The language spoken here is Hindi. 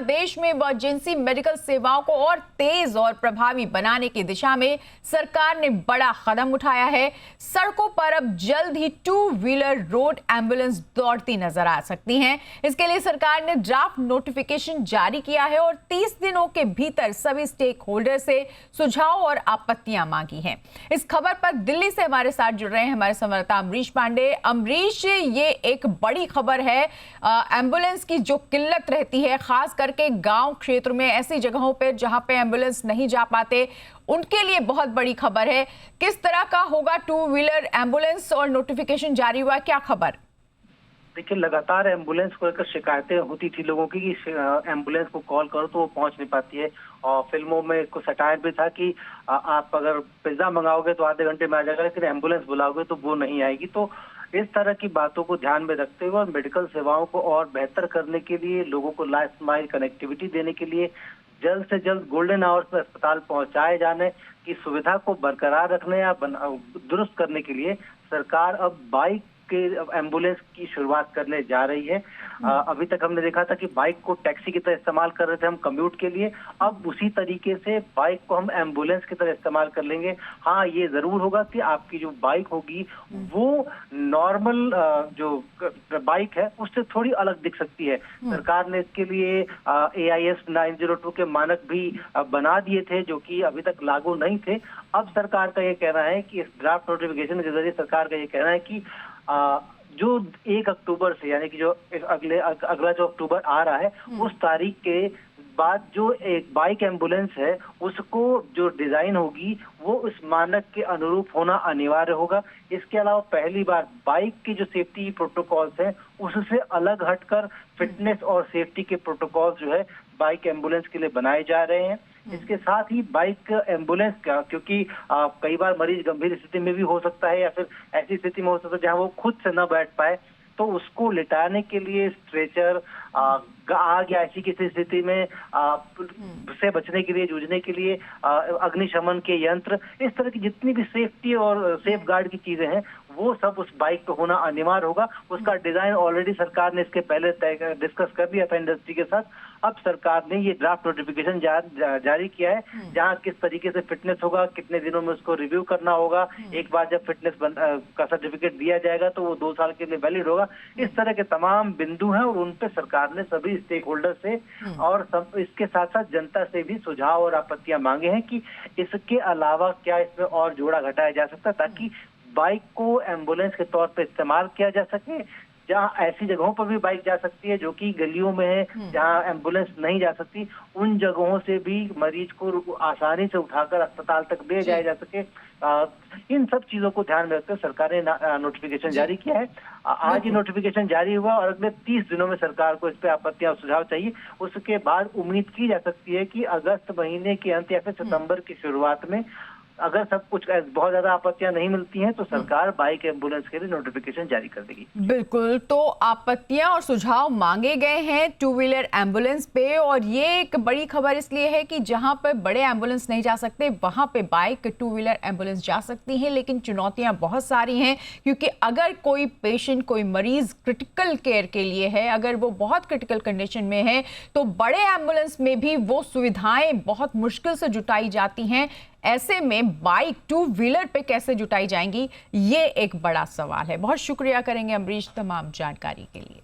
देश में इमरजेंसी मेडिकल सेवाओं को और तेज और प्रभावी बनाने की दिशा में सरकार ने बड़ा कदम उठाया है। सड़कों पर अब जल्द ही 2 व्हीलर रोड एम्बुलेंस दौड़ती नजर आ सकती हैं। इसके लिए सरकार ने ड्राफ्ट नोटिफिकेशन जारी किया है और 30 दिनों के भीतर सभी स्टेक होल्डर से सुझाव और आपत्तियां मांगी हैं। इस खबर पर दिल्ली से हमारे साथ जुड़ रहे हैं हमारे संवाददाता अमरीश पांडे। अमरीश, ये एक बड़ी खबर है। एम्बुलेंस की जो किल्लत रहती है, खास करके गांव क्षेत्र में, ऐसी जगहों पर जहां पे एम्बुलेंस नहीं जा पाते, उनके लिए बहुत बड़ी खबर है। किस तरह का होगा 2 व्हीलर एम्बुलेंस और नोटिफिकेशन जारी हुआ, क्या खबर? देखिए, लगातार एम्बुलेंस को लेकर शिकायतें होती थी लोगों की कि एम्बुलेंस को कॉल करो तो वो पहुंच नहीं पाती है। और फिल्मों में कुछ सटायर भी था कि आप अगर पिज्जा मंगाओगे तो आधे घंटे में आ जाएगा, लेकिन एम्बुलेंस बुलाओगे तो वो नहीं आएगी। तो इस तरह की बातों को ध्यान में रखते हुए और मेडिकल सेवाओं को और बेहतर करने के लिए, लोगों को लास्ट माइल कनेक्टिविटी देने के लिए, जल्द से जल्द गोल्डन आवर्स में अस्पताल पहुंचाए जाने की सुविधा को बरकरार रखने या दुरुस्त करने के लिए सरकार अब बाइक के एम्बुलेंस की शुरुआत करने जा रही है। अभी तक हमने देखा था कि बाइक को टैक्सी की तरह इस्तेमाल कर रहे थे हम कम्यूट के लिए, अब उसी तरीके से बाइक को हम एम्बुलेंस की तरह इस्तेमाल कर लेंगे। हाँ, ये जरूर होगा कि आपकी जो बाइक होगी वो नॉर्मल जो बाइक है उससे थोड़ी अलग दिख सकती है। सरकार ने इसके लिए AIS 902 के मानक भी बना दिए थे, जो कि अभी तक लागू नहीं थे। अब सरकार का ये कहना है कि इस ड्राफ्ट नोटिफिकेशन के जरिए सरकार का ये कहना है कि जो 1 अक्टूबर से, यानी कि जो अगला जो अक्टूबर आ रहा है, उस तारीख के बाद जो एक बाइक एम्बुलेंस है उसको जो डिजाइन होगी वो उस मानक के अनुरूप होना अनिवार्य होगा। इसके अलावा पहली बार बाइक की जो सेफ्टी प्रोटोकॉल्स हैं उससे अलग हटकर फिटनेस और सेफ्टी के प्रोटोकॉल जो है बाइक एम्बुलेंस के लिए बनाए जा रहे हैं। इसके साथ ही बाइक एम्बुलेंस का, क्योंकि कई बार मरीज गंभीर स्थिति में भी हो सकता है या फिर ऐसी स्थिति में हो सकता है जहां वो खुद से न बैठ पाए, तो उसको लिटाने के लिए स्ट्रेचर, आग या ऐसी किसी स्थिति में से बचने के लिए, जूझने के लिए अग्निशमन के यंत्र, इस तरह की जितनी भी सेफ्टी और सेफ गार्ड की चीजें हैं वो सब उस बाइक पे होना अनिवार्य होगा। उसका डिजाइन ऑलरेडी सरकार ने इसके पहले डिस्कस कर दिया था इंडस्ट्री के साथ। अब सरकार ने ये ड्राफ्ट नोटिफिकेशन जारी किया है, जहां किस तरीके से फिटनेस होगा, कितने दिनों में उसको रिव्यू करना होगा। एक बार जब फिटनेस का सर्टिफिकेट दिया जाएगा तो वो 2 साल के लिए वैलिड होगा। इस तरह के तमाम बिंदु हैं और उन पे सरकार ने सभी स्टेक होल्डर से और इसके साथ साथ जनता से भी सुझाव और आपत्तियां मांगे हैं कि इसके अलावा क्या इसमें और जोड़ा घटाया जा सकता है, ताकि बाइक को एम्बुलेंस के तौर पे इस्तेमाल किया जा सके। जहां ऐसी जगहों पर भी बाइक जा सकती है जो कि गलियों में है, जहां एम्बुलेंस नहीं जा सकती, उन जगहों से भी मरीज को आसानी से उठाकर अस्पताल तक ले जाया जा सके। इन सब चीजों को ध्यान में रखकर सरकार ने नोटिफिकेशन जारी किया है। आज ही नोटिफिकेशन जारी हुआ और अगले 30 दिनों में सरकार को इस पे आपत्तियां और सुझाव चाहिए। उसके बाद उम्मीद की जा सकती है कि अगस्त महीने के अंत या फिर सितंबर की शुरुआत में अगर सब कुछ बहुत ज्यादा आपत्तियां नहीं मिलती हैं तो सरकार बाइक एम्बुलेंस के लिए नोटिफिकेशन जारी कर देगी। बिल्कुल, तो आपत्तियां और सुझाव मांगे गए हैं 2 व्हीलर एम्बुलेंस पे, और ये एक बड़ी खबर इसलिए है कि जहां पर बड़े एम्बुलेंस नहीं जा सकते वहां पे बाइक 2 व्हीलर एम्बुलेंस जा सकती हैं। लेकिन चुनौतियां बहुत सारी हैं, क्योंकि अगर कोई पेशेंट, कोई मरीज क्रिटिकल केयर के लिए है, अगर वो बहुत क्रिटिकल कंडीशन में है, तो बड़े एम्बुलेंस में भी वो सुविधाएं बहुत मुश्किल से जुटाई जाती हैं। ऐसे में बाइक 2 व्हीलर पे कैसे जुटाई जाएंगी, ये एक बड़ा सवाल है। बहुत शुक्रिया करेंगे अमरीश तमाम जानकारी के लिए।